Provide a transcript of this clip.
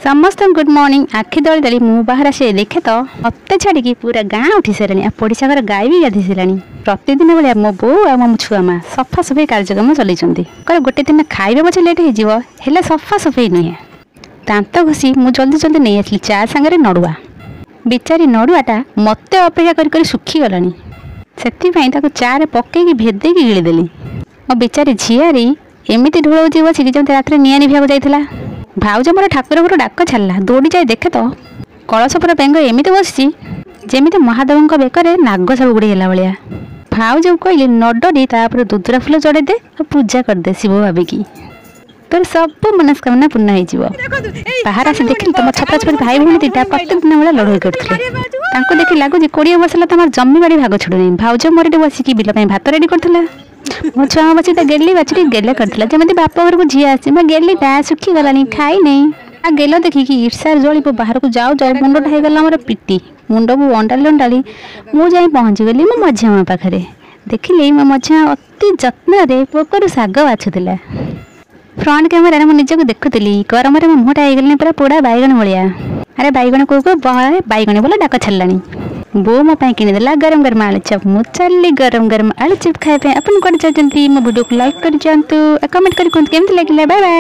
समस्त good morning आखि दली दली मु बाहर आसे देखे तो मत छाड़ी पूरा गाँ उठी सारे पड़ोसा घर गाय भी गाधी सारे प्रतिदिन भाया मो बो आ मो छुआ माँ सफा सफाई कार्यक्रम चलती गोटे दिन खाइबा पछे लेट हो सफा सफाई नुहे दांत घसी मु जल्दी जल्दी नहीं आसली चा सांगे नड़ुआ बेचारी नड़ुआटा मत अपेक्षा कर सुखी गलानी से चा पकईकि भेदेकी गिड़ीदेली मो बेचारी झीआरी एमती ढोलौची बसिकी जमी रात निआ निभा जाइला भाउज मोर ठाकुर घर डाक छाड़ा दौड़ी जाए देखे तो कलशपुर बेंग एमती बसी जमी महादेव बेकर नाग सब गुड़े है भाया भाउज कहली नडरी तापर दुदुरा फूल चढ़े दे और पूजा करदे शिव भाविकी तोर सब मनस्कामना पूर्ण हो बाहर आसी देखिए तुम छपा छपरी भाई भौणी दुटा प्रत्येक दिन भाया लड़ई करते देखी लगुच 20 वर्ष तुम जमी बाड़ी भाग छोड़नी भाउज मोर बसिकी बिल भात रेडी करता मो छुआ बस गेली बाछी गेले करता जमी बाप घर को झी आसी गेलीटा सुखी गलानी खाई नहीं आ गेल देखिकी ईर्षार जली बाहर को जाऊ जाऊ मुंडा होगला मोर पिटी मुंड को अंडाली अंडाली मु जा पहुँची गली मो मझिया माँ पाखे देखिली मो मझिया अति जत्न पोकर शाग बाछुला फ्रंट कैमेरा मुझे निजक देखुली गरम में मुहटा होगल पूरा पोड़ा बैगण भाया अरे बैगण को बैगणी बोला डाक छाड़ी बो मो किदेला गरम गरम आलू चप मु चली गरम गरम आलू चप खाए अपन कौन चाहते मो वीडियो को लाइक कर जातु कमेंट कर केमती लगे बाय बाय।